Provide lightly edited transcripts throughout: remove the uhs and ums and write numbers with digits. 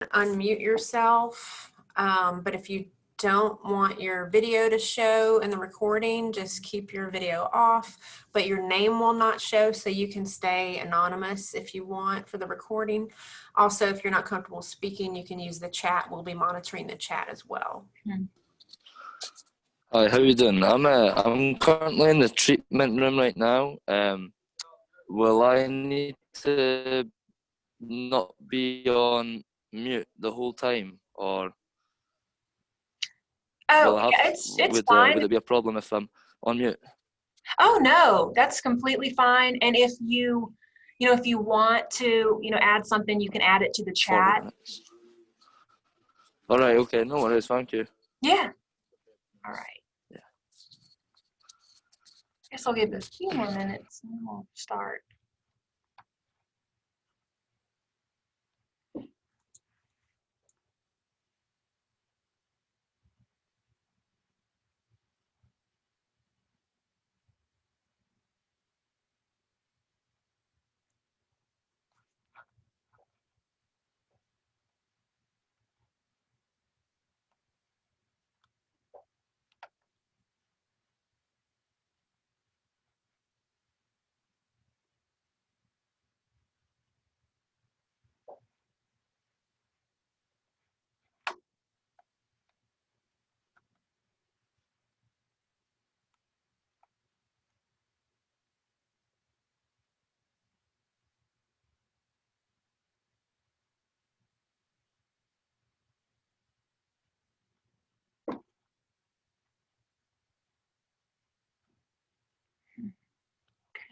unmute yourself, but if you don't want your video to show in the recording, just keep your video off, but your name will not show, so you can stay anonymous if you want for the recording. Also, if you're not comfortable speaking, you can use the chat. We'll be monitoring the chat as well. Hi, how you doing? I'm currently in the treatment room right now. Will I need to not be on mute the whole time, or will I have? Yeah, it's fine. Would it be a problem if I'm on mute? Oh no, that's completely fine. And if you want to, add something, you can add it to the 40 chat. minutes. All right. Okay. No worries. Thank you. Yeah. All right. Yeah. Guess I'll give it a few more minutes and then we'll start.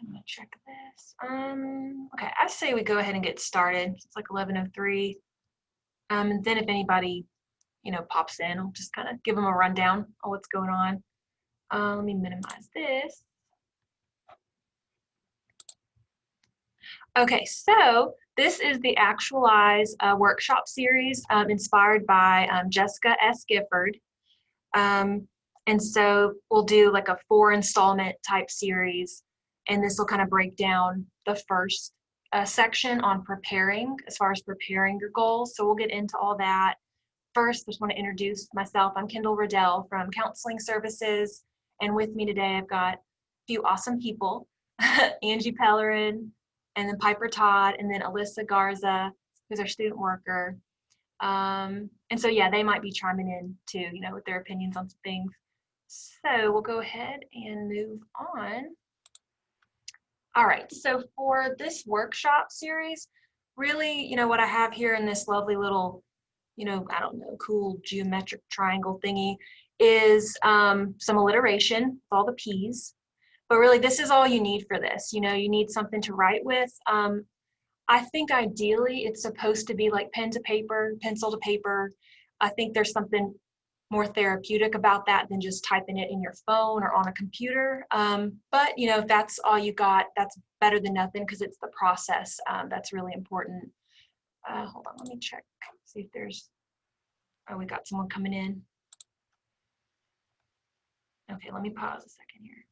I'm gonna check this. Okay, I say we go ahead and get started. It's like 11:03. And then if anybody, pops in, I'll just kind of give them a rundown on what's going on. Let me minimize this. Okay, so this is the Actualize workshop series inspired by Jessica S. Gifford. And so we'll do like a 4-installment type series, and this will kind of break down the first section on preparing, as far as preparing your goals. So we'll get into all that. First, I just want to introduce myself. I'm Kendall Riddell from Counseling Services, and with me today I've got a few awesome people, Angie Pellerin, and then Piper Todd, and then Alyssa Garza, who's our student worker. And so, yeah, they might be chiming in too, with their opinions on some things. So we'll go ahead and move on. All right, so for this workshop series, really, what I have here in this lovely little, I don't know, cool geometric triangle thingy is some alliteration with all the P's. But really, this is all you need for this. You need something to write with. I think ideally it's supposed to be like pen to paper, pencil to paper. I think there's something more therapeutic about that than just typing it in your phone or on a computer. But if that's all you got, that's better than nothing, because it's the process that's really important. Hold on, let me check, see if there's, we got someone coming in. Okay, let me pause a second here.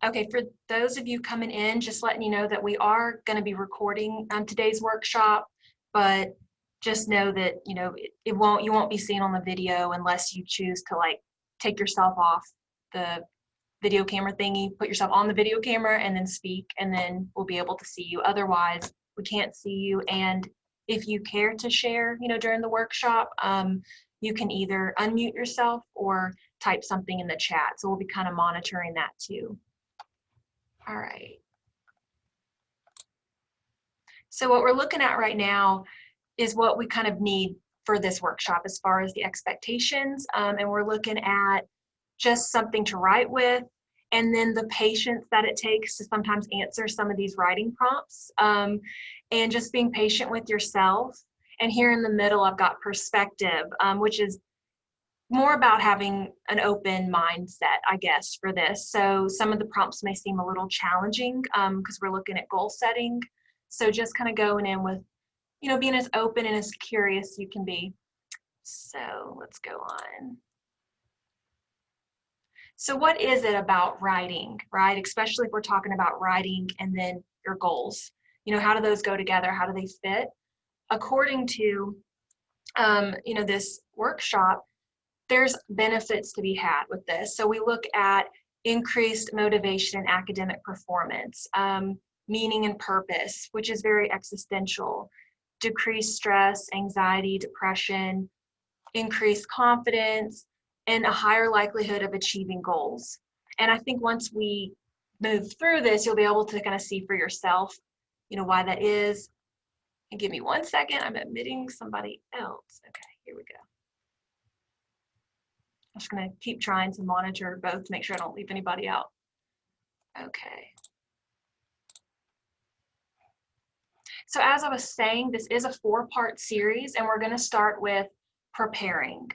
Okay, for those of you coming in, just letting you know that we are going to be recording today's workshop, but just know that you won't be seen on the video unless you choose to take yourself off the video camera thingy, put yourself on the video camera, and then speak, and then we'll be able to see you. Otherwise, we can't see you. And if you care to share, during the workshop, you can either unmute yourself or type something in the chat. So we'll be kind of monitoring that too. All right. So what we're looking at right now is what we kind of need for this workshop as far as the expectations. And we're looking at just something to write with, and then the patience that it takes to sometimes answer some of these writing prompts, and just being patient with yourself. And here in the middle, I've got perspective, which is more about having an open mindset, I guess, for this. So some of the prompts may seem a little challenging because we're looking at goal setting. So just kind of going in with, being as open and as curious you can be. So let's go on. So what is it about writing, right? Especially if we're talking about writing and then your goals. You know, how do those go together? How do they fit? According to, this workshop, there's benefits to be had with this. So we look at increased motivation and academic performance, meaning and purpose, which is very existential, decreased stress, anxiety, depression, increased confidence, and a higher likelihood of achieving goals. And I think once we move through this, you'll be able to kind of see for yourself, why that is. And give me 1 second, I'm admitting somebody else. Okay, here we go. I'm just gonna keep trying to monitor both to make sure I don't leave anybody out. Okay. So as I was saying, this is a 4-part series, and we're gonna start with preparing.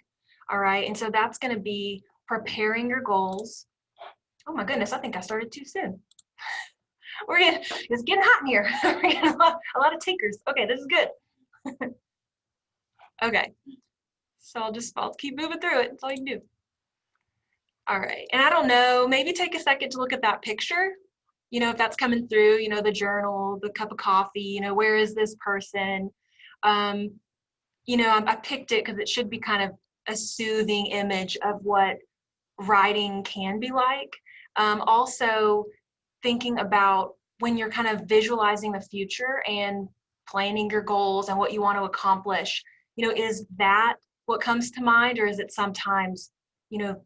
All right, and so that's gonna be preparing your goals. Oh my goodness, I think I started too soon. It's getting hot in here. We're getting a lot of takers. Okay, this is good. Okay, so I'll keep moving through it. That's all you can do. All right, and I don't know, maybe take a second to look at that picture. If that's coming through, the journal, the cup of coffee, where is this person? I picked it because it should be kind of a soothing image of what writing can be like. Also thinking about when you're kind of visualizing the future and planning your goals and what you want to accomplish, is that what comes to mind, or is it sometimes,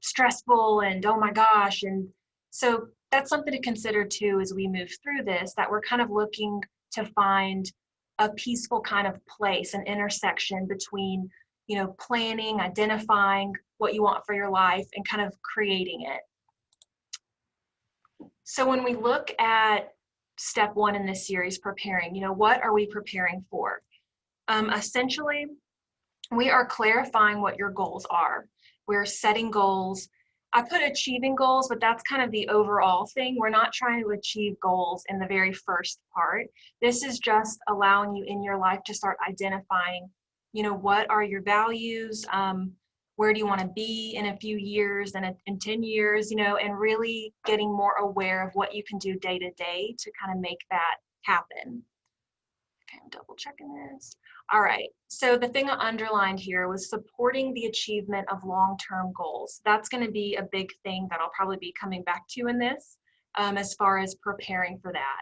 stressful and oh my gosh? And so that's something to consider too as we move through this, that we're kind of looking to find a peaceful kind of place, an intersection between, planning, identifying what you want for your life, and kind of creating it. So when we look at step 1 in this series, preparing, what are we preparing for? Essentially, we are clarifying what your goals are. We're setting goals. I put achieving goals, but that's kind of the overall thing. We're not trying to achieve goals in the very first part. This is just allowing you in your life to start identifying, what are your values? Where do you want to be in a few years and in 10 years, and really getting more aware of what you can do day to day to kind of make that happen. Okay, I'm double checking this. All right, so the thing I underlined here was supporting the achievement of long-term goals. That's going to be a big thing that I'll probably be coming back to in this, as far as preparing for that.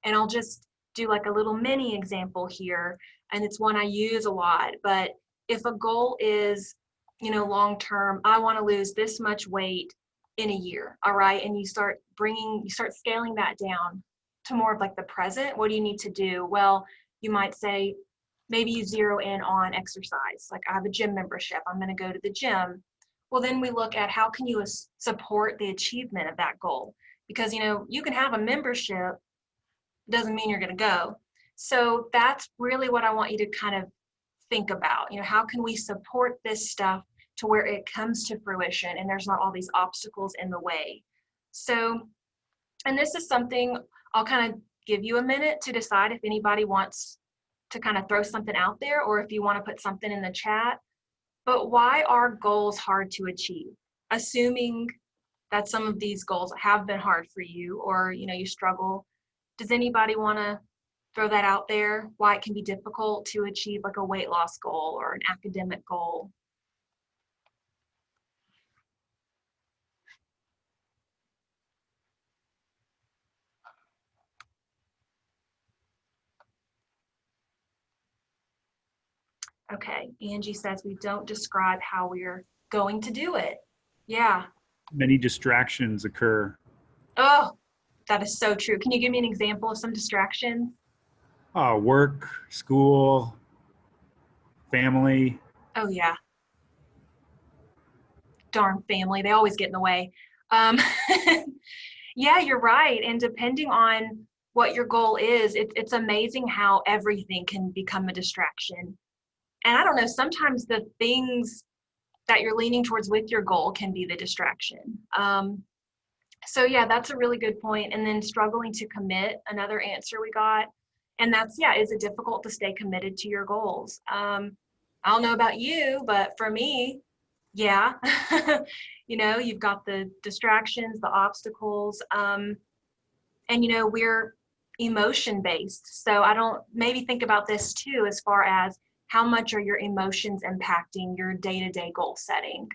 And I'll just do like a little mini example here, and it's one I use a lot. But if a goal is, long-term, I want to lose this much weight in a year, all right, and you start scaling that down to more of like the present. What do you need to do? Well, you might say, maybe you zero in on exercise. Like, I have a gym membership, I'm going to go to the gym. Well, then we look at how can you support the achievement of that goal? Because, you can have a membership, doesn't mean you're going to go. So that's really what I want you to kind of think about. How can we support this stuff to where it comes to fruition and there's not all these obstacles in the way? So, and this is something I'll kind of give you a minute to decide if anybody wants to kind of throw something out there, or if you want to put something in the chat. But why are goals hard to achieve? Assuming that some of these goals have been hard for you, or you struggle. Does anybody want to throw that out there? Why it can be difficult to achieve like a weight loss goal or an academic goal? Okay, Angie says we don't describe how we're going to do it. Yeah. Many distractions occur. Oh, that is so true. Can you give me an example of some distractions? Work, school, family. Oh yeah. Darn family, they always get in the way. Yeah, you're right. And depending on what your goal is, it's amazing how everything can become a distraction. And I don't know, sometimes the things that you're leaning towards with your goal can be the distraction. So yeah, that's a really good point. And then struggling to commit, another answer we got. And that's, yeah, is it difficult to stay committed to your goals? I don't know about you, but for me, yeah. You know, you've got the distractions, the obstacles, and you know, we're emotion based. So I don't maybe think about this too, as far as how much are your emotions impacting your day-to-day goal setting?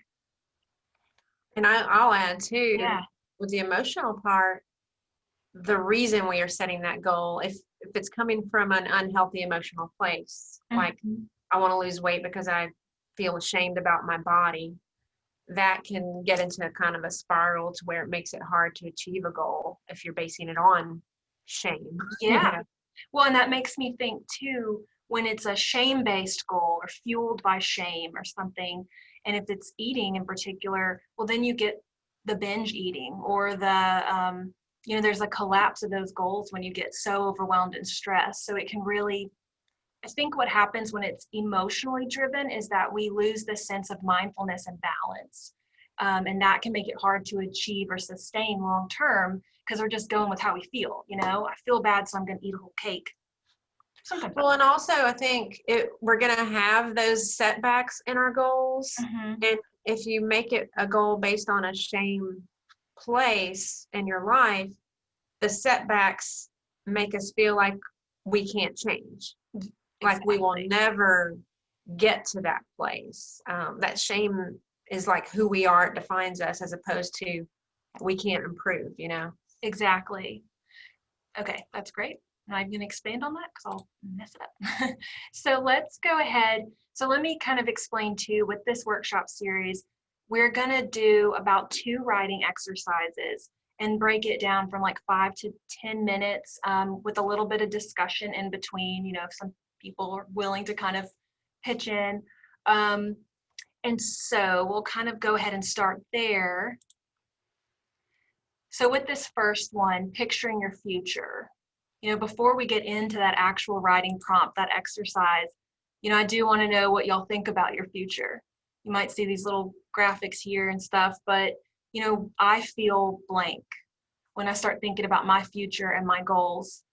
And I'll add too, Yeah. with the emotional part, the reason we are setting that goal, if it's coming from an unhealthy emotional place, like I want to lose weight because I feel ashamed about my body, that can get into a kind of a spiral to where it makes it hard to achieve a goal if you're basing it on shame. Yeah. Well, and that makes me think too, when it's a shame-based goal or fueled by shame or something, and if it's eating in particular, well, then you get the binge eating or you know, there's a collapse of those goals when you get so overwhelmed and stressed. So it can really, I think what happens when it's emotionally driven is that we lose the sense of mindfulness and balance. And that can make it hard to achieve or sustain long term because we're just going with how we feel. You know, I feel bad, so I'm going to eat a whole cake. Sometimes. Well, and also I think we're going to have those setbacks in our goals. Mhm. And if you make it a goal based on a shame place in your life, the setbacks make us feel like we can't change. Like we will never get to that place. That shame is like who we are, it defines us, as opposed to we can't improve, you know? Exactly. Okay, that's great. Now I'm going to expand on that because I'll mess it up. So let's go ahead. So let me kind of explain too, with this workshop series, we're going to do about 2 writing exercises and break it down from like 5 to 10 minutes with a little bit of discussion in between, you know, if some people are willing to kind of pitch in. And so we'll kind of go ahead and start there. So with this first one, picturing your future, you know, before we get into that actual writing prompt, that exercise, you know, I do want to know what y'all think about your future. You might see these little graphics here and stuff, but, you know, I feel blank when I start thinking about my future and my goals.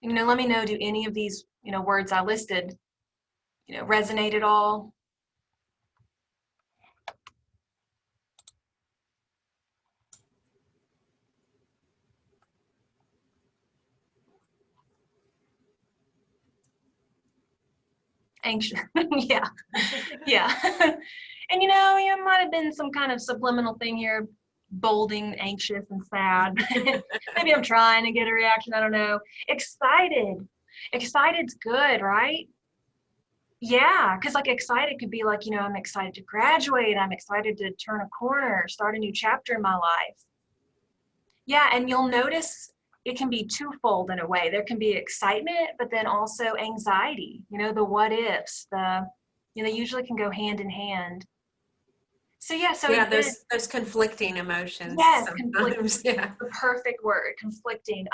You know, let me know, do any of these, you know, words I listed, you know, resonate at all? Anxious. Yeah. Yeah. And you know, it might have been some kind of subliminal thing here, bolding, anxious, and sad. Maybe I'm trying to get a reaction. I don't know. Excited. Excited's good, right? Yeah, because like excited could be like, you know, I'm excited to graduate. I'm excited to turn a corner, start a new chapter in my life. Yeah, and you'll notice it can be twofold in a way. There can be excitement, but then also anxiety, you know, the what ifs, you know, they usually can go hand in hand. So yeah, so Yeah, again, there's conflicting emotions yes, sometimes. conflicting, Yeah. the perfect word, conflicting.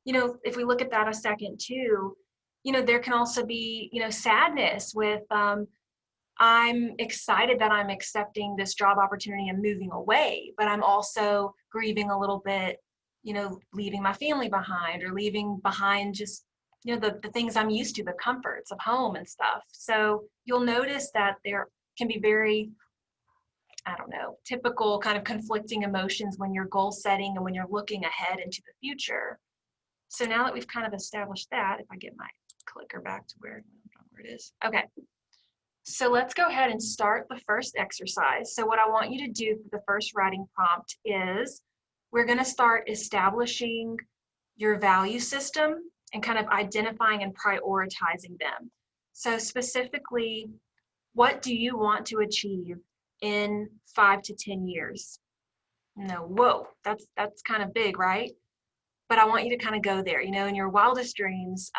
You know, if we look at that a second too, you know, there can also be, you know, sadness with I'm excited that I'm accepting this job opportunity and moving away, but I'm also grieving a little bit, you know, leaving my family behind or leaving behind just, you know, the things I'm used to, the comforts of home and stuff. So you'll notice that there can be very, I don't know, typical kind of conflicting emotions when you're goal setting and when you're looking ahead into the future. So now that we've kind of established that, if I get my clicker back to where it is. Okay. So let's go ahead and start the first exercise. So what I want you to do for the first writing prompt is we're going to start establishing your value system and kind of identifying and prioritizing them. So specifically, what do you want to achieve in 5 to 10 years? No, whoa, that's kind of big, right? But I want you to kind of go there, you know, in your wildest dreams,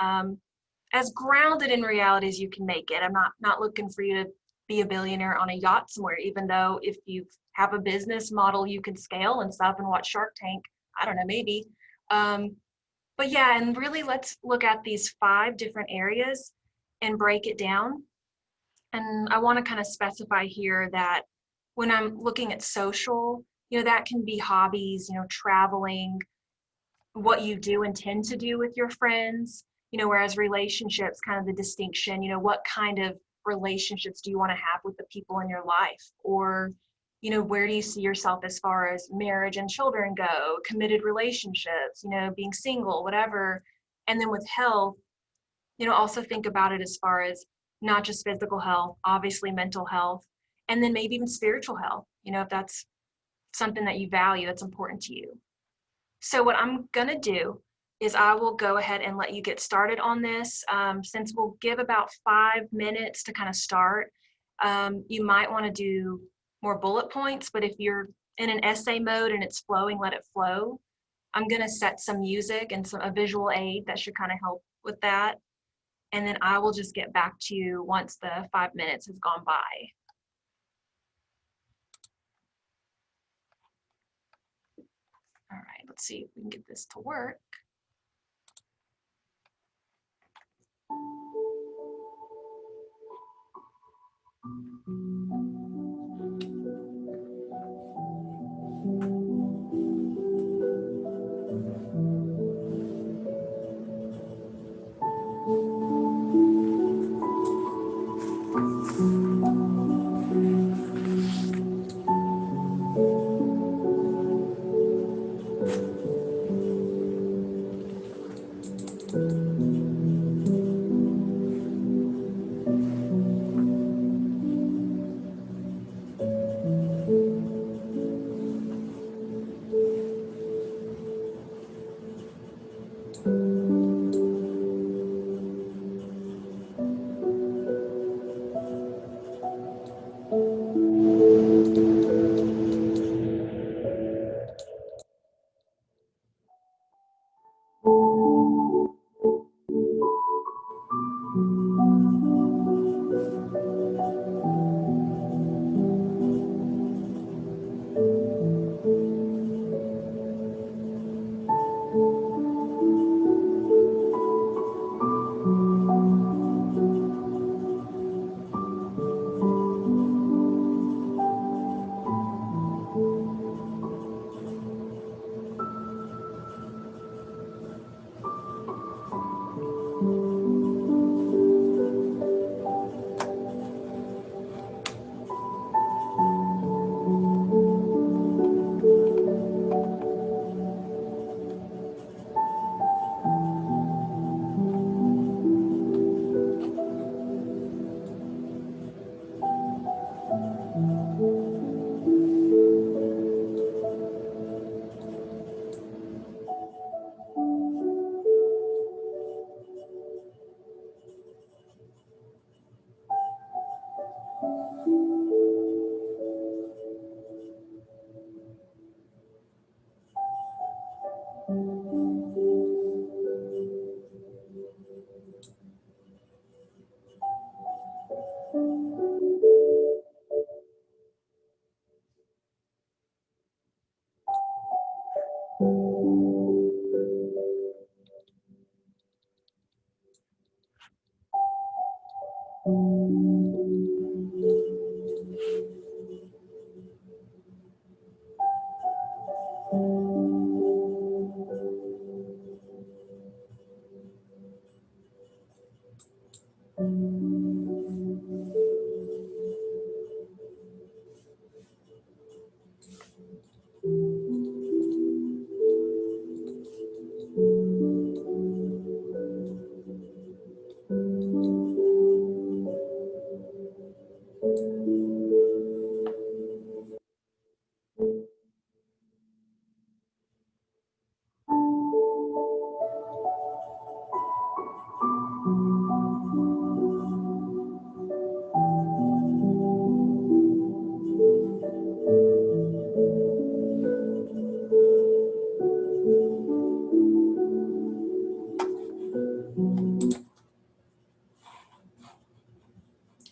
as grounded in reality as you can make it. I'm not looking for you to be a billionaire on a yacht somewhere, even though if you have a business model you can scale and stuff and watch Shark Tank, I don't know, maybe. But yeah, and really let's look at these 5 different areas and break it down. And I want to kind of specify here that when I'm looking at social, you know, that can be hobbies, you know, traveling, what you do and tend to do with your friends, you know, whereas relationships, kind of the distinction, you know, what kind of relationships do you want to have with the people in your life? Or, you know, where do you see yourself as far as marriage and children go, committed relationships, you know, being single, whatever. And then with health, you know, also think about it as far as not just physical health, obviously mental health, and then maybe even spiritual health, you know, if that's something that you value, that's important to you. So what I'm gonna do is I will go ahead and let you get started on this. Since we'll give about 5 minutes to kind of start, you might want to do more bullet points, but if you're in an essay mode and it's flowing, let it flow. I'm gonna set some music and a visual aid that should kind of help with that. And then I will just get back to you once the 5 minutes has gone by. All right, let's see if we can get this to work.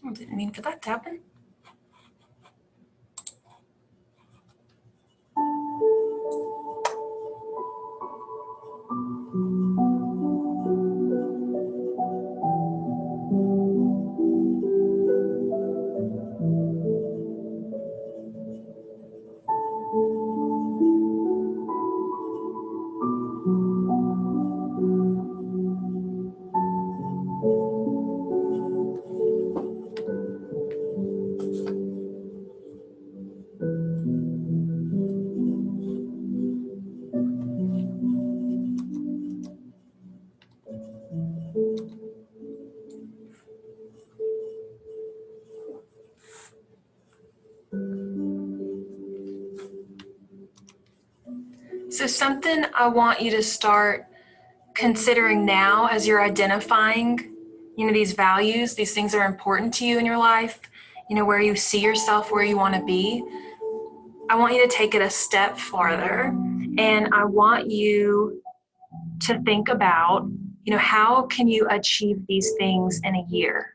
I didn't mean for that to happen. So something I want you to start considering now as you're identifying, these values, these things that are important to you in your life, where you see yourself, where you want to be. I want you to take it a step farther, and I want you to think about, how can you achieve these things in a year?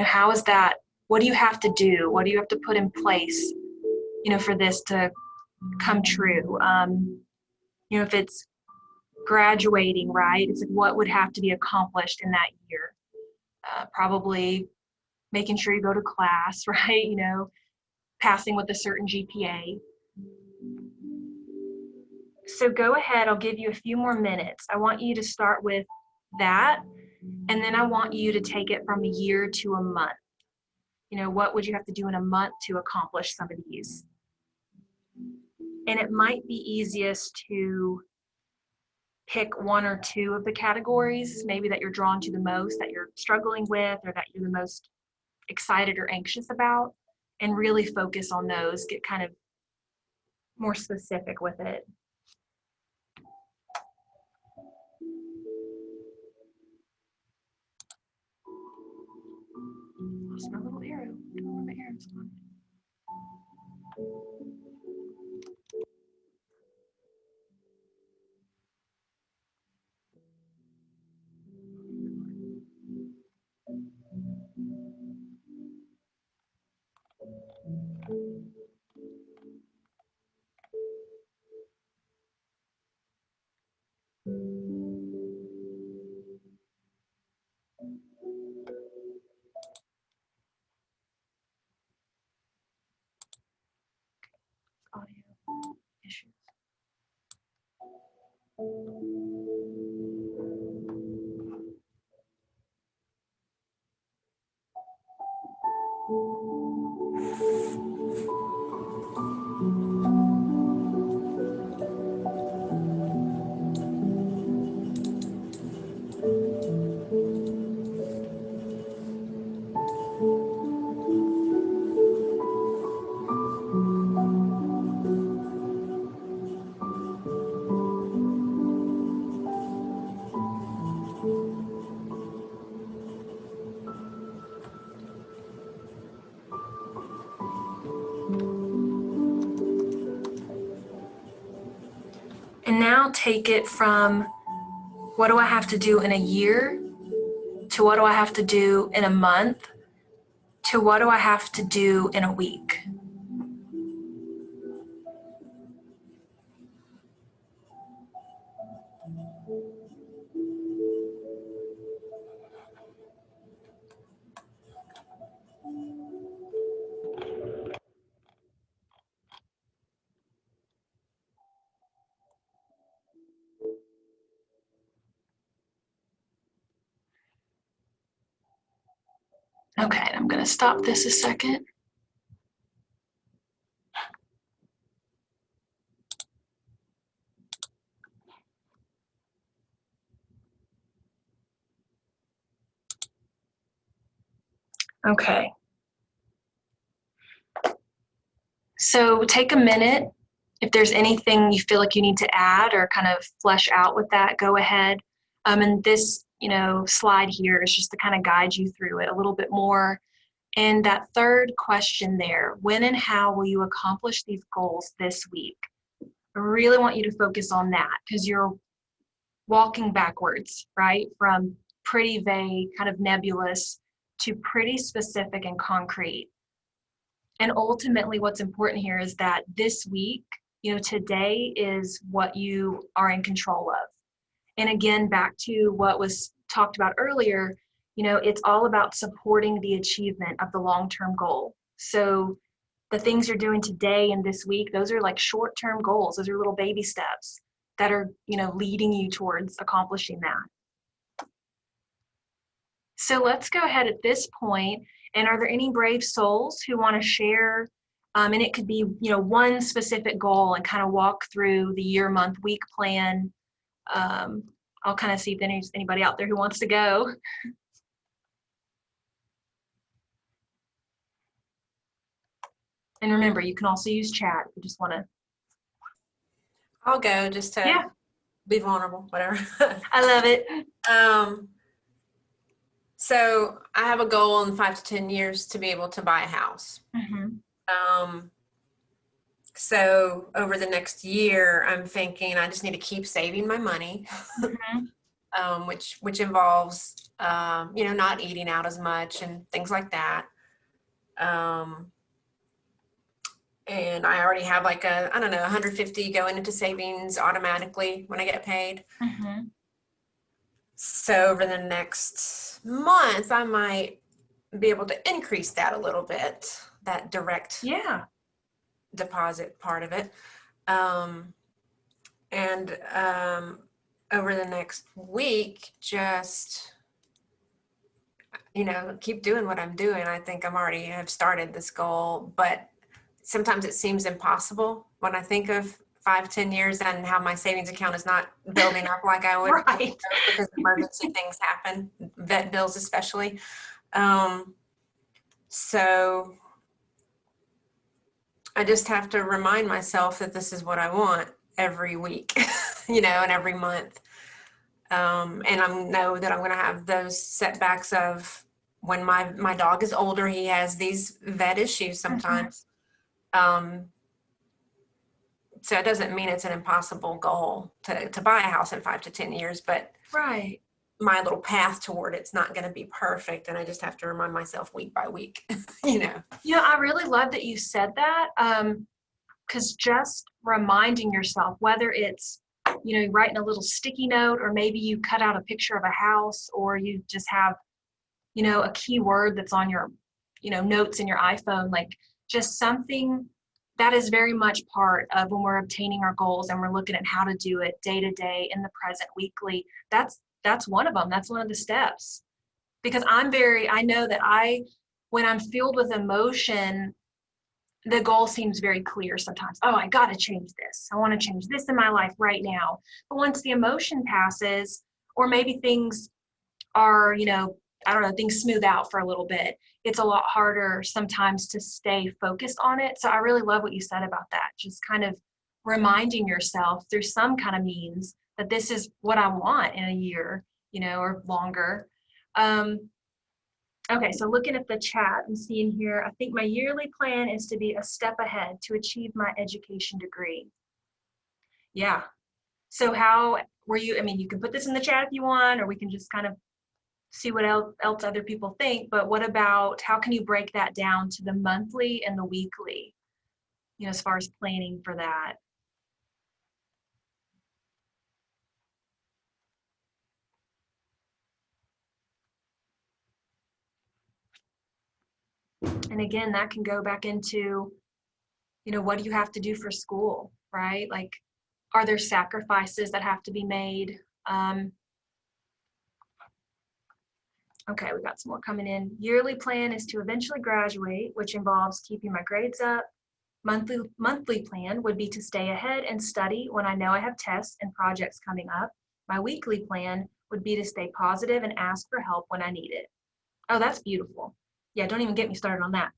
How is that? What do you have to do? What do you have to put in place, for this to come true? If it's graduating, right? It's like, what would have to be accomplished in that year? Probably making sure you go to class, right? Passing with a certain GPA. So go ahead, I'll give you a few more minutes. I want you to start with that, and then I want you to take it from a year to a month. What would you have to do in a month to accomplish some of these? And it might be easiest to pick one or two of the categories, maybe that you're drawn to the most, that you're struggling with, or that you're the most excited or anxious about, and really focus on those, get kind of more specific with it. Lost my little arrow. Don't know where my arrow's gone. Audio issues. And now take it from what do I have to do in a year to what do I have to do in a month to what do I have to do in a week. Okay, I'm going to stop this a second. Okay. So take a minute. If there's anything you feel like you need to add or kind of flesh out with that, go ahead. And this, slide here is just to kind of guide you through it a little bit more. And that third question there, when and how will you accomplish these goals this week? I really want you to focus on that because you're walking backwards, right? From pretty vague, kind of nebulous to pretty specific and concrete. And ultimately what's important here is that this week, today is what you are in control of. And again, back to what was talked about earlier, it's all about supporting the achievement of the long-term goal. So the things you're doing today and this week, those are like short-term goals. Those are little baby steps that are, leading you towards accomplishing that. So let's go ahead at this point. And are there any brave souls who want to share? And it could be, one specific goal and kind of walk through the year, month, week plan. I'll kind of see if there's anybody out there who wants to go. And remember, you can also use chat if you just want to. I'll go just to Yeah, be vulnerable, whatever. I love it. So I have a goal in 5 to 10 years to be able to buy a house. Mm-hmm. So over the next year, I'm thinking I just need to keep saving my money, Mm-hmm. which involves, not eating out as much and things like that. And I already have like 150 going into savings automatically when I get paid. Mm-hmm. So over the next month, I might be able to increase that a little bit, that direct Yeah. deposit part of it. And over the next week, just, keep doing what I'm doing. I think have started this goal, but sometimes it seems impossible when I think of 5, 10 years and how my savings account is not building up like I would. Right. Because emergency things happen, vet bills especially. So I just have to remind myself that this is what I want every week, and every month. And I know that I'm going to have those setbacks of when my dog is older, he has these vet issues sometimes. So it doesn't mean it's an impossible goal to buy a house in 5 to 10 years, but Right. my little path toward it's not going to be perfect. And I just have to remind myself week by week, I really love that you said that. Because just reminding yourself, whether it's, writing a little sticky note, or maybe you cut out a picture of a house, or you just have, a keyword that's on your, notes in your iPhone, like just something that is very much part of when we're obtaining our goals and we're looking at how to do it day to day, in the present, weekly. That's one of them. That's one of the steps. Because I know that when I'm filled with emotion, the goal seems very clear sometimes. Oh, I got to change this. I want to change this in my life right now. But once the emotion passes, or maybe things are, I don't know, things smooth out for a little bit, it's a lot harder sometimes to stay focused on it. So I really love what you said about that. Just kind of reminding yourself through some kind of means that this is what I want in a year, or longer. Okay, so looking at the chat, I'm seeing here, I think my yearly plan is to be a step ahead to achieve my education degree. Yeah. So how were you, you can put this in the chat if you want, or we can just kind of see what else other people think, but what about, how can you break that down to the monthly and the weekly, as far as planning for that? And again, that can go back into, what do you have to do for school, right? Like, are there sacrifices that have to be made? Okay, we got some more coming in. Yearly plan is to eventually graduate, which involves keeping my grades up. Monthly plan would be to stay ahead and study when I know I have tests and projects coming up. My weekly plan would be to stay positive and ask for help when I need it. Oh, that's beautiful. Yeah, don't even get me started on that.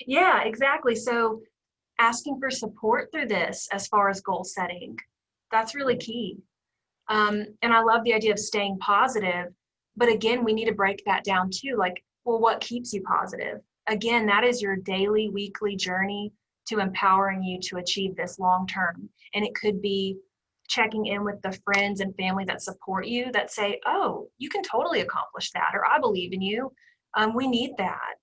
Yeah, exactly. So asking for support through this as far as goal setting, that's really key. And I love the idea of staying positive, but again, we need to break that down too. Like, well, what keeps you positive? Again, that is your daily, weekly journey to empowering you to achieve this long term. And it could be checking in with the friends and family that support you, that say, oh, you can totally accomplish that, or I believe in you. We need that.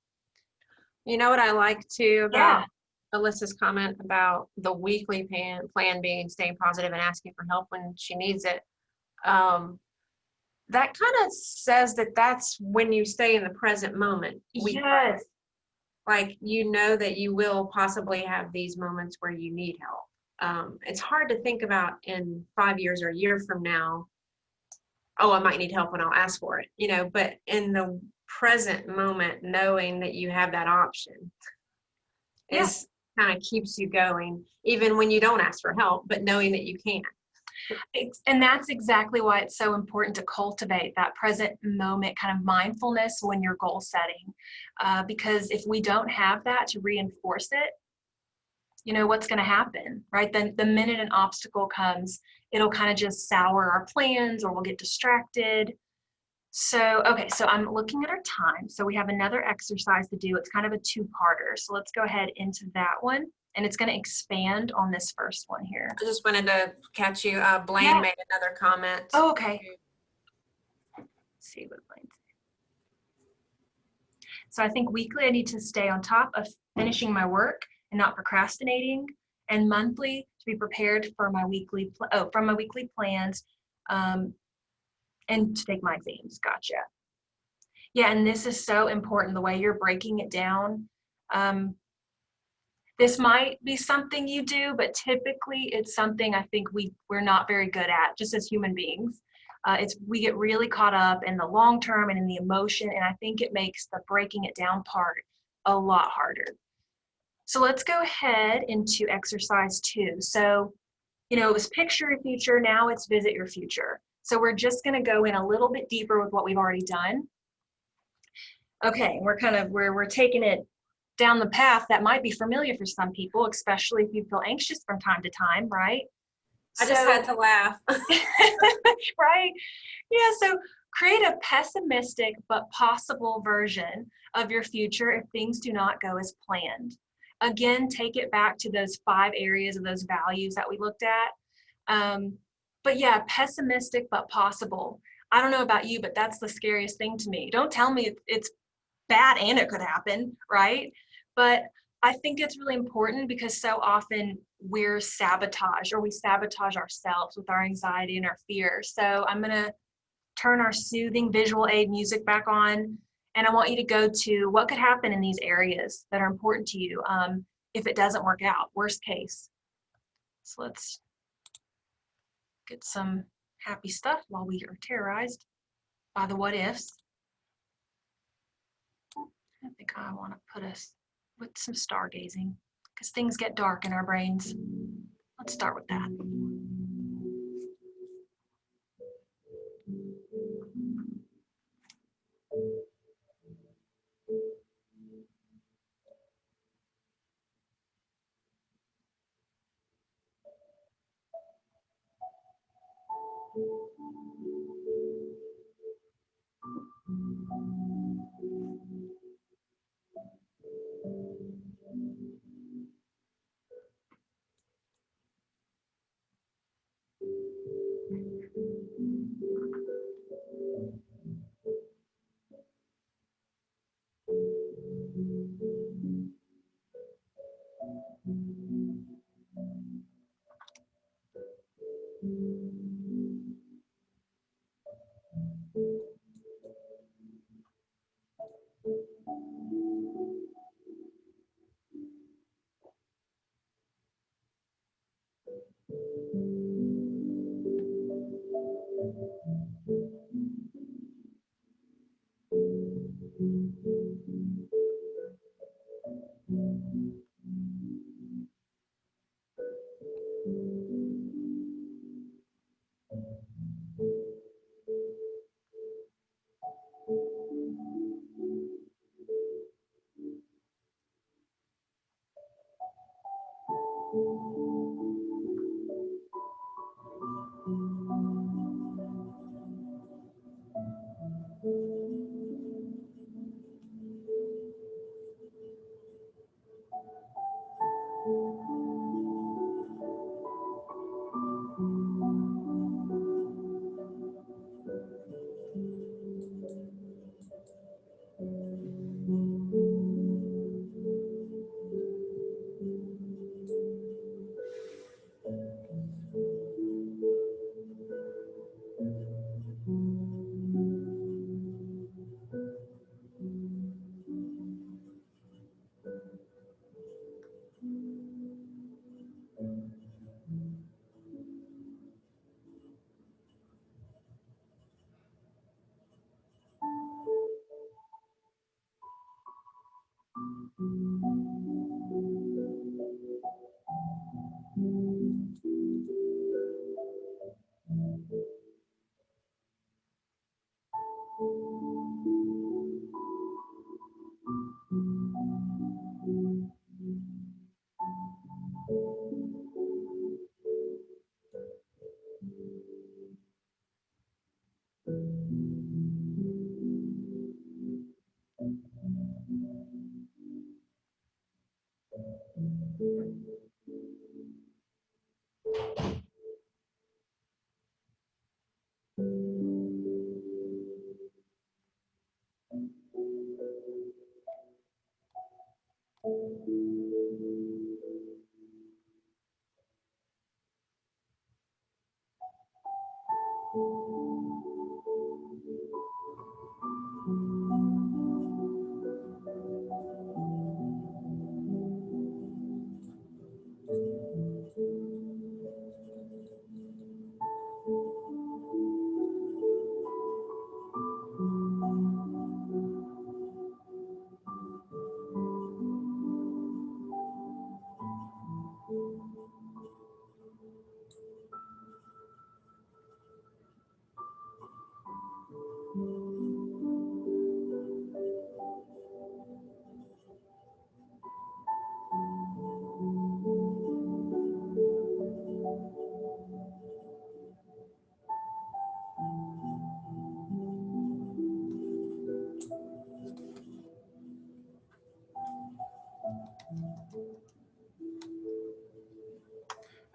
You know what I like too about Yeah. Alyssa's comment about the weekly plan being staying positive and asking for help when she needs it. That kind of says that that's when you stay in the present moment. Yes. Like, that you will possibly have these moments where you need help. It's hard to think about in 5 years or a year from now, oh, I might need help and I'll ask for it, but in the present moment, knowing that you have that option is kind of keeps you going, even when you don't ask for help, but knowing that you can. And that's exactly why it's so important to cultivate that present moment kind of mindfulness when you're goal setting. Because if we don't have that to reinforce it, you know, what's going to happen, right? Then the minute an obstacle comes, it'll kind of just sour our plans or we'll get distracted. So, okay, so I'm looking at our time. So we have another exercise to do. It's kind of a two-parter. So let's go ahead into that one. And it's going to expand on this first one here. I just wanted to catch you. Blaine Yeah. made another comment. Oh, okay. Let's see what Blaine said. So I think weekly I need to stay on top of finishing my work and not procrastinating, and monthly to be prepared for my weekly from my weekly plans, and to take my exams. Gotcha. Yeah, and this is so important, the way you're breaking it down. This might be something you do, but typically it's something I think we're not very good at, just as human beings. We get really caught up in the long term and in the emotion, and I think it makes the breaking it down part a lot harder. So let's go ahead into exercise 2. So, you know, it was picture your future, now it's visit your future. So we're just going to go in a little bit deeper with what we've already done. Okay, we're taking it down the path that might be familiar for some people, especially if you feel anxious from time to time, right? I just had to laugh. Right? Yeah, so create a pessimistic but possible version of your future if things do not go as planned. Again, take it back to those 5 areas of those values that we looked at. But yeah, pessimistic but possible. I don't know about you, but that's the scariest thing to me. Don't tell me it's bad and it could happen, right? But I think it's really important because so often we sabotage ourselves with our anxiety and our fear. So I'm going to turn our soothing visual aid music back on, and I want you to go to what could happen in these areas that are important to you if it doesn't work out, worst case. So let's get some happy stuff while we are terrorized by the what ifs. I think I want to put us with some stargazing because things get dark in our brains. Let's start with that.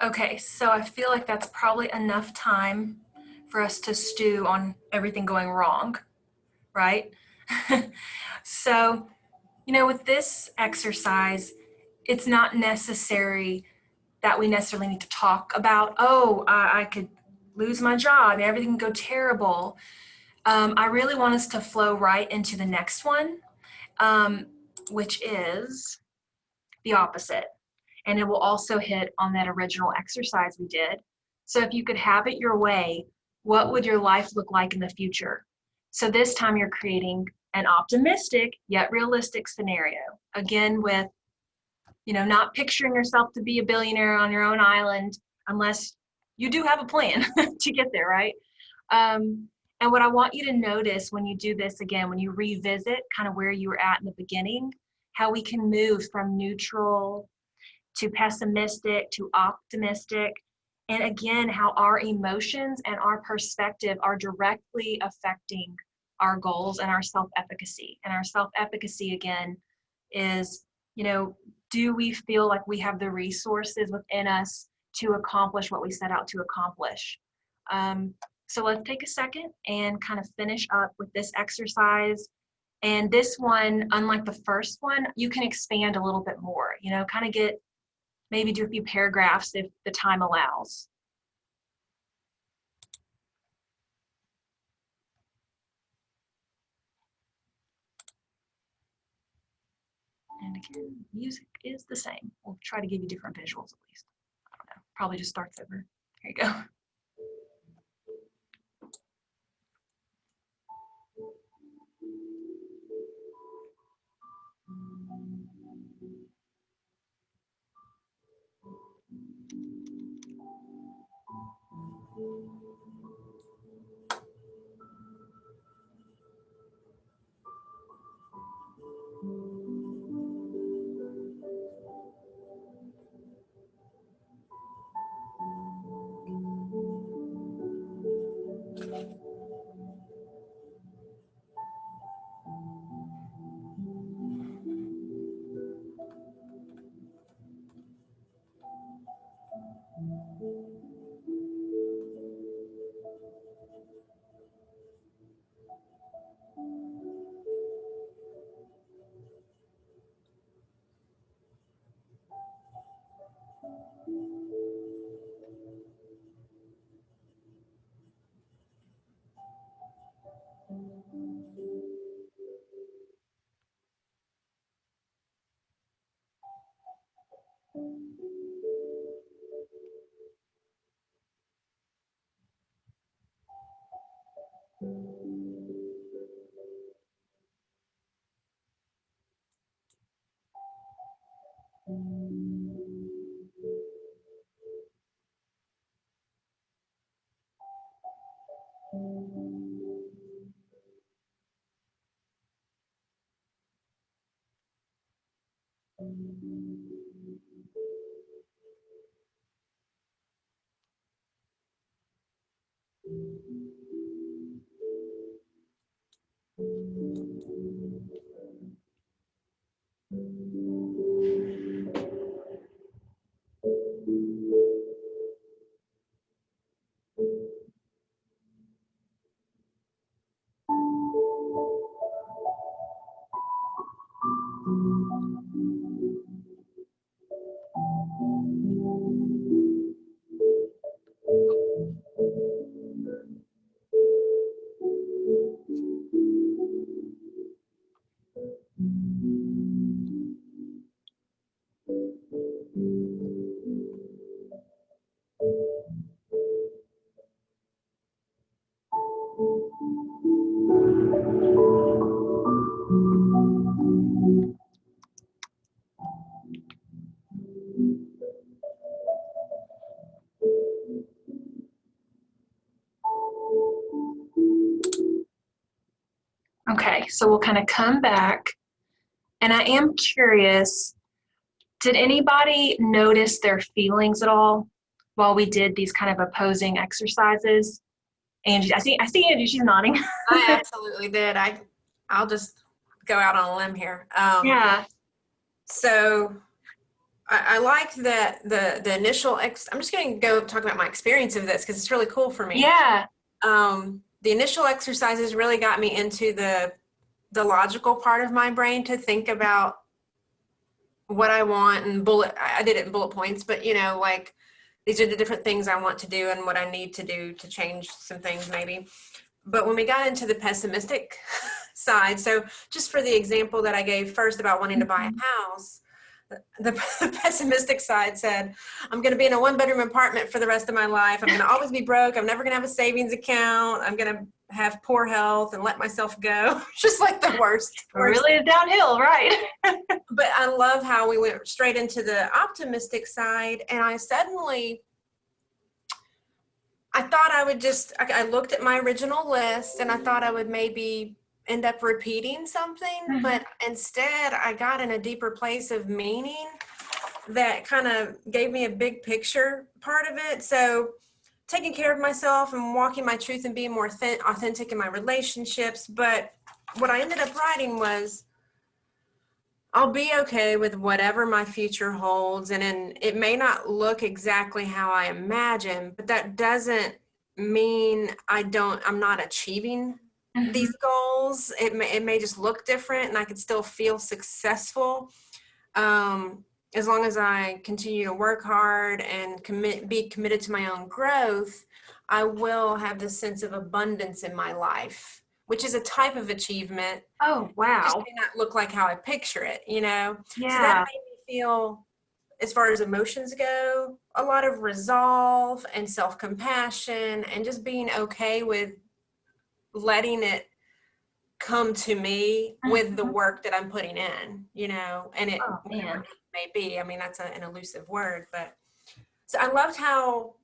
Okay, so I feel like that's probably enough time for us to stew on everything going wrong, right? So, you know, with this exercise, it's not necessary that we necessarily need to talk about, oh, I could lose my job and everything can go terrible. I really want us to flow right into the next one, which is the opposite. And it will also hit on that original exercise we did. So if you could have it your way, what would your life look like in the future? So this time you're creating an optimistic yet realistic scenario. Again, with, you know, not picturing yourself to be a billionaire on your own island unless you do have a plan to get there, right? And what I want you to notice when you do this again, when you revisit kind of where you were at in the beginning, how we can move from neutral to pessimistic to optimistic. And again, how our emotions and our perspective are directly affecting our goals and our self-efficacy. And our self-efficacy, again, is, you know, do we feel like we have the resources within us to accomplish what we set out to accomplish? So let's take a second and kind of finish up with this exercise. And this one, unlike the first one, you can expand a little bit more, you know, kind of get, maybe do a few paragraphs if the time allows. And again, music is the same. We'll try to give you different visuals at least. I don't know, probably just starts over. Here you go. Okay, so we'll kind of come back. And I am curious, did anybody notice their feelings at all while we did these kind of opposing exercises? Angie, I see Angie, she's nodding. I absolutely did. I'll just go out on a limb here. Yeah. So I like that the initial I'm just going to go talk about my experience of this because it's really cool for me. Yeah. The initial exercises really got me into the logical part of my brain to think about what I want and I did it in bullet points, but like these are the different things I want to do and what I need to do to change some things maybe. But when we got into the pessimistic side, so just for the example that I gave first about wanting to buy a house, the pessimistic side said, I'm going to be in a 1-bedroom apartment for the rest of my life. I'm going to always be broke. I'm never going to have a savings account. I'm going to have poor health and let myself go. Just like the worst. Really downhill, right? But I love how we went straight into the optimistic side. And I thought I would I looked at my original list and I thought I would maybe end up repeating something, but instead I got in a deeper place of meaning that kind of gave me a big picture part of it. So taking care of myself and walking my truth and being more authentic in my relationships. But what I ended up writing was, I'll be okay with whatever my future holds. And it may not look exactly how I imagine, but that doesn't mean I'm not achieving these goals. It may just look different and I could still feel successful. As long as I continue to work hard and be committed to my own growth, I will have this sense of abundance in my life, which is a type of achievement. Oh, wow. It just may not look like how I picture it, Yeah. So that made me feel, as far as emotions go, a lot of resolve and self-compassion and just being okay with letting it come to me with the work that I'm putting in, and whatever it may be. I mean, that's an elusive word, but so I loved how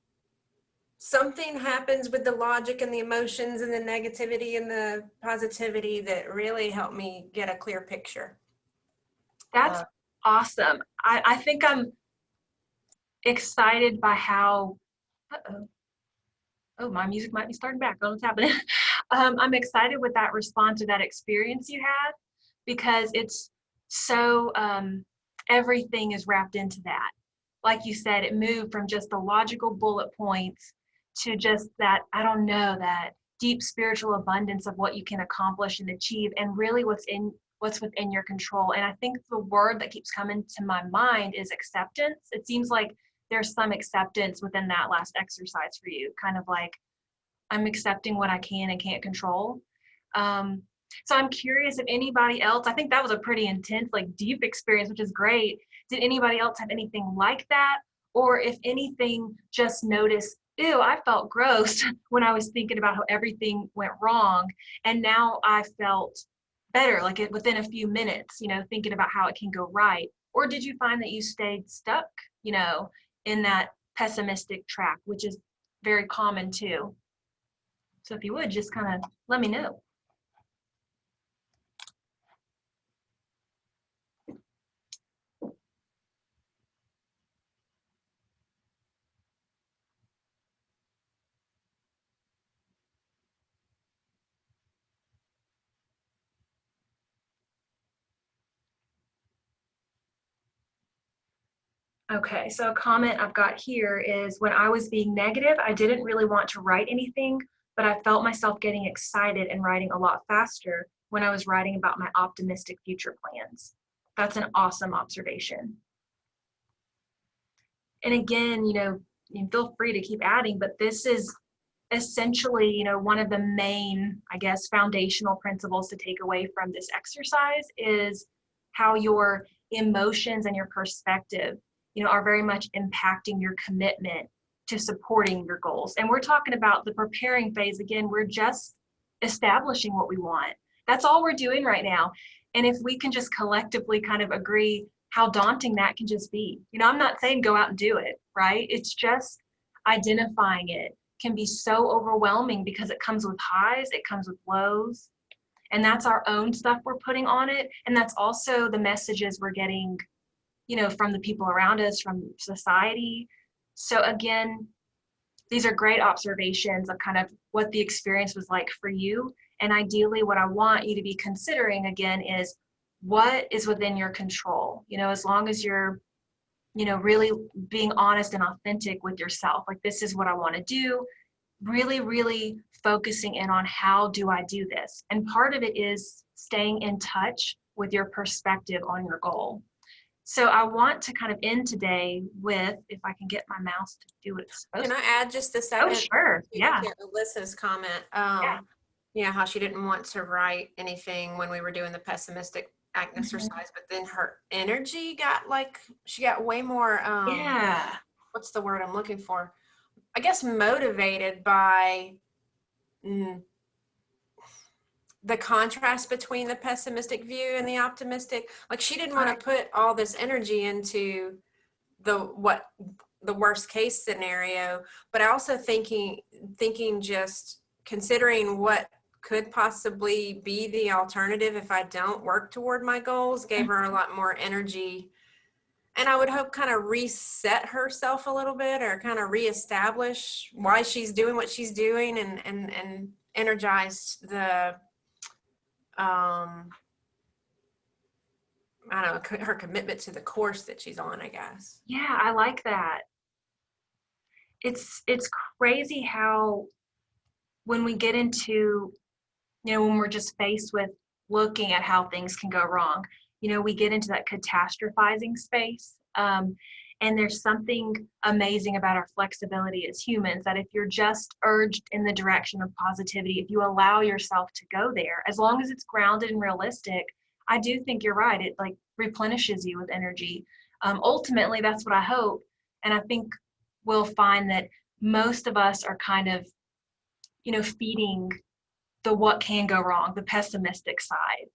something happens with the logic and the emotions and the negativity and the positivity that really helped me get a clear picture. That's awesome. I think I'm excited by how, oh, my music might be starting back. I don't know what's happening. I'm excited with that response to that experience you had, because it's so, everything is wrapped into that. Like you said, it moved from just the logical bullet points to just that, I don't know, that deep spiritual abundance of what you can accomplish and achieve, and really what's within your control. And I think the word that keeps coming to my mind is acceptance. It seems like there's some acceptance within that last exercise for you, kind of like, I'm accepting what I can and can't control. So I'm curious if anybody else, I think that was a pretty intense, like deep experience, which is great. Did anybody else have anything like that? Or if anything, just notice, ew, I felt gross when I was thinking about how everything went wrong. And now I felt better, like within a few minutes, thinking about how it can go right. Or did you find that you stayed stuck, in that pessimistic track, which is very common too? So if you would, just kind of let me know. Okay, so a comment I've got here is, when I was being negative, I didn't really want to write anything, but I felt myself getting excited and writing a lot faster when I was writing about my optimistic future plans. That's an awesome observation. And again, you feel free to keep adding, but this is essentially, one of the main, I guess, foundational principles to take away from this exercise is how your emotions and your perspective, are very much impacting your commitment to supporting your goals. And we're talking about the preparing phase. Again, we're just establishing what we want. That's all we're doing right now. And if we can just collectively kind of agree how daunting that can just be. I'm not saying go out and do it, right? It's just identifying it can be so overwhelming because it comes with highs, it comes with lows. And that's our own stuff we're putting on it. And that's also the messages we're getting, you know, from the people around us, from society. So again, these are great observations of kind of what the experience was like for you. And ideally, what I want you to be considering again is what is within your control. You know, as long as you're, you know, really being honest and authentic with yourself, like this is what I want to do, really, really focusing in on how do I do this. And part of it is staying in touch with your perspective on your goal. So I want to kind of end today with, if I can get my mouse to do what it's supposed Can to. I add just a second? Oh, sure. Yeah. To Alyssa's comment. Yeah. You know, how she didn't want to write anything when we were doing the pessimistic exercise, but then her energy got like, she got way more, Yeah. what's the word I'm looking for? I guess motivated by the contrast between the pessimistic view and the optimistic. Like she didn't want to put all this energy into the worst case scenario, but also thinking just considering what could possibly be the alternative if I don't work toward my goals gave her a lot more energy. And I would hope kind of reset herself a little bit, or kind of reestablish why she's doing what she's doing, and energized the I don't know, her commitment to the course that she's on, I guess. Yeah, I like that. It's crazy how when we get into, you know, when we're just faced with looking at how things can go wrong, you know, we get into that catastrophizing space. And there's something amazing about our flexibility as humans, that if you're just urged in the direction of positivity, if you allow yourself to go there, as long as it's grounded and realistic, I do think you're right. It like replenishes you with energy. Ultimately, that's what I hope. And I think we'll find that most of us are kind of, you know, feeding the what can go wrong, the pessimistic side.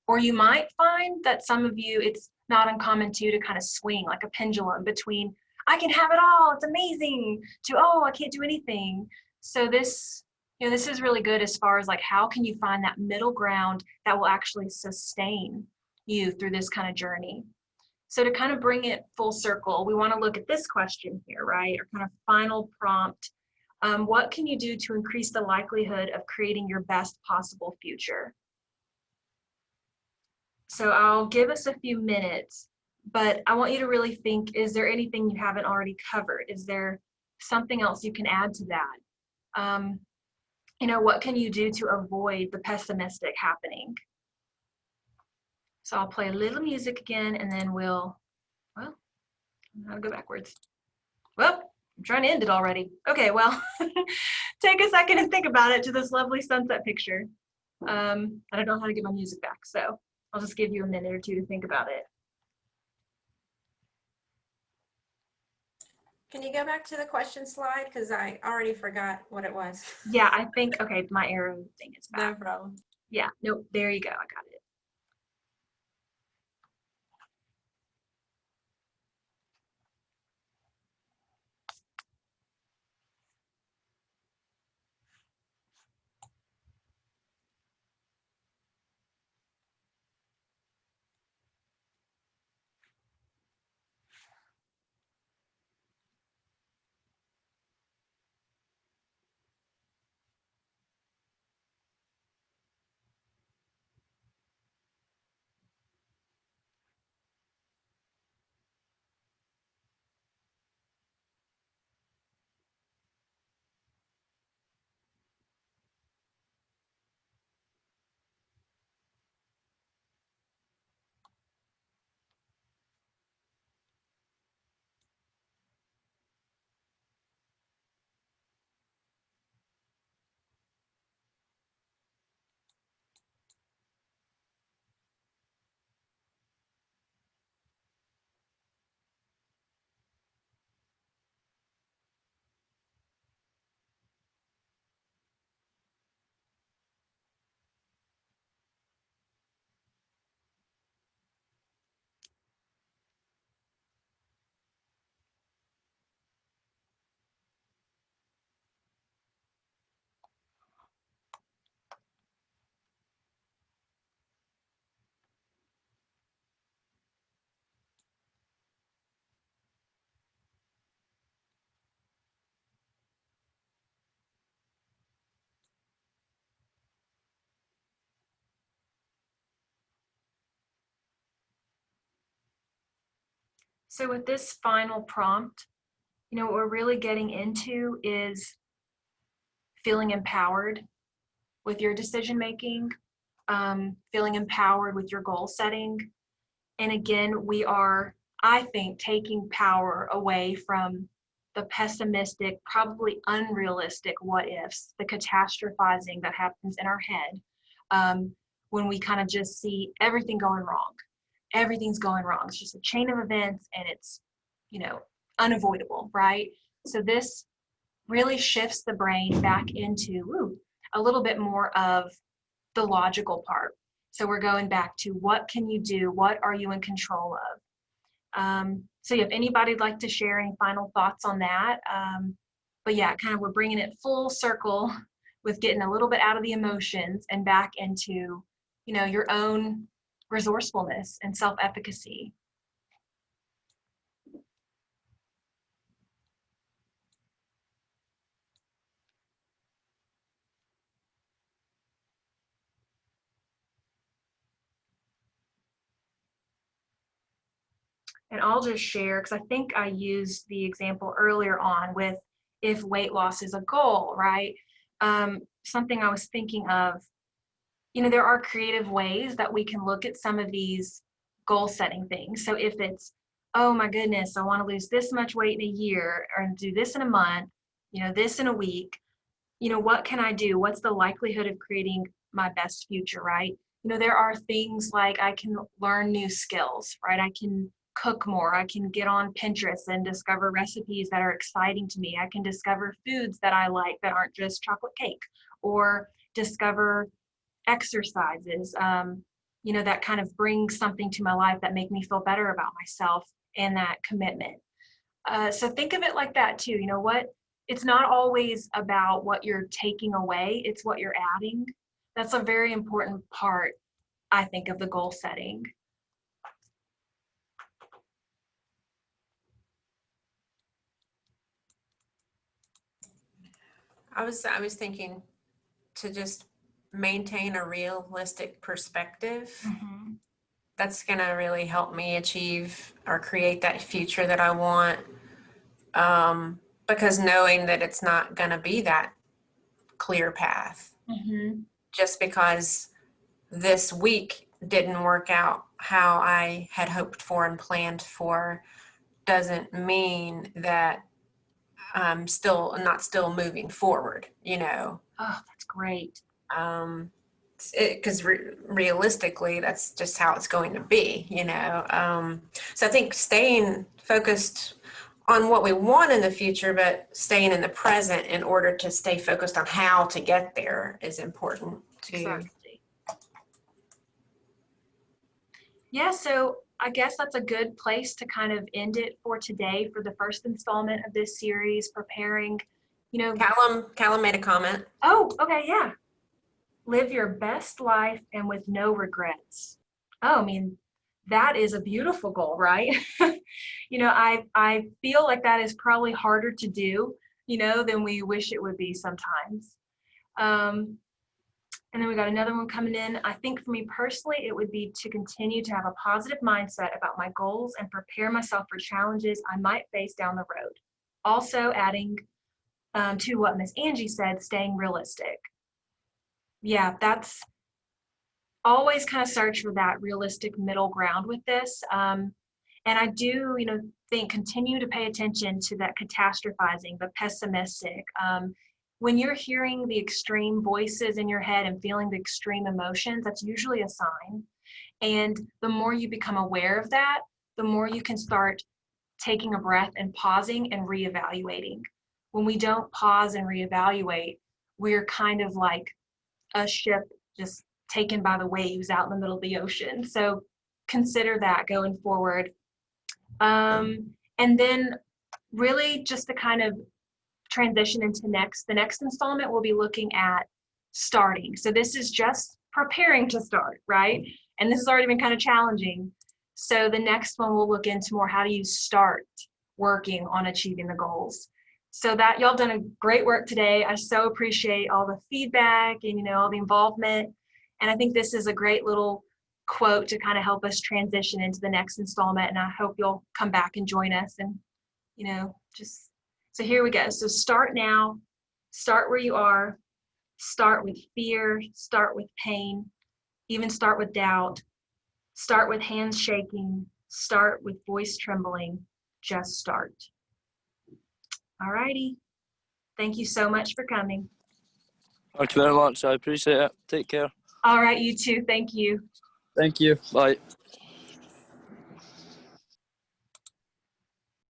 Or you might find that some of you, it's not uncommon to kind of swing like a pendulum between, I can have it all, it's amazing, to, oh, I can't do anything. So this, you know, this is really good as far as like, how can you find that middle ground that will actually sustain you through this kind of journey? So to kind of bring it full circle, we want to look at this question here, right? Our kind of final prompt. What can you do to increase the likelihood of creating your best possible future? So I'll give us a few minutes, but I want you to really think, is there anything you haven't already covered? Is there something else you can add to that? You know, what can you do to avoid the pessimistic happening? So I'll play a little music again, and then well, I'll go backwards. Well, I'm trying to end it already. Okay, well, take a second and think about it, to this lovely sunset picture. I don't know how to get my music back, so I'll just give you a minute or two to think about it. Can you go back to the question slide? Because I already forgot what it was. Yeah, I think, okay, my arrow thing is back. No problem. Yeah, nope, there you go, I got it. So with this final prompt, what we're really getting into is feeling empowered with your decision making, feeling empowered with your goal setting. And again, we are, I think, taking power away from the pessimistic, probably unrealistic what ifs, the catastrophizing that happens in our head when we kind of just see everything going wrong. Everything's going wrong. It's just a chain of events and it's, unavoidable, right? So this really shifts the brain back into a little bit more of the logical part. So we're going back to what can you do? What are you in control of? So if anybody'd like to share any final thoughts on that, but yeah, kind of we're bringing it full circle with getting a little bit out of the emotions and back into, your own resourcefulness and self-efficacy. And I'll just share, because I think I used the example earlier on with if weight loss is a goal, right? Something I was thinking of, there are creative ways that we can look at some of these goal setting things. So if it's, oh my goodness, I want to lose this much weight in a year or do this in a month, this in a week, what can I do? What's the likelihood of creating my best future, right? There are things like I can learn new skills, right? I can cook more. I can get on Pinterest and discover recipes that are exciting to me. I can discover foods that I like that aren't just chocolate cake, or discover exercises, that kind of bring something to my life that make me feel better about myself and that commitment. So think of it like that too. It's not always about what you're taking away, it's what you're adding. That's a very important part, I think, of the goal setting. I was thinking to just maintain a realistic perspective. Mm-hmm. That's going to really help me achieve or create that future that I want. Because knowing that it's not going to be that clear path, Mm-hmm. just because this week didn't work out how I had hoped for and planned for, doesn't mean that I'm not still moving forward, Oh, that's great. Because realistically, that's just how it's going to be, So I think staying focused on what we want in the future, but staying in the present in order to stay focused on how to get there is important too. Exactly. Yeah, so I guess that's a good place to kind of end it for today for the first installment of this series, preparing, Callum made a comment. Oh, okay, yeah. Live your best life and with no regrets. Oh, I mean, that is a beautiful goal, right? I feel like that is probably harder to do, than we wish it would be sometimes. And then we got another one coming in. I think for me personally, it would be to continue to have a positive mindset about my goals and prepare myself for challenges I might face down the road. Also adding to what Miss Angie said, staying realistic. Yeah, that's always kind of search for that realistic middle ground with this. And I do, think continue to pay attention to that catastrophizing, the pessimistic. When you're hearing the extreme voices in your head and feeling the extreme emotions, that's usually a sign. And the more you become aware of that, the more you can start taking a breath and pausing and reevaluating. When we don't pause and reevaluate, we're kind of like a ship just taken by the waves out in the middle of the ocean. So consider that going forward. And then really just to kind of transition into the next installment, we'll be looking at starting. So this is just preparing to start, right? And this has already been kind of challenging. So the next one we'll look into more how do you start working on achieving the goals. So that y'all done a great work today. I so appreciate all the feedback and all the involvement. And I think this is a great little quote to kind of help us transition into the next installment. And I hope you'll come back and join us. And, so here we go. So start now, start where you are, start with fear, start with pain, even start with doubt, start with hands shaking, start with voice trembling, just start. All righty. Thank you so much for coming. Thank you very much. I appreciate it. Take care. All right, you too. Thank you. Thank you. Bye.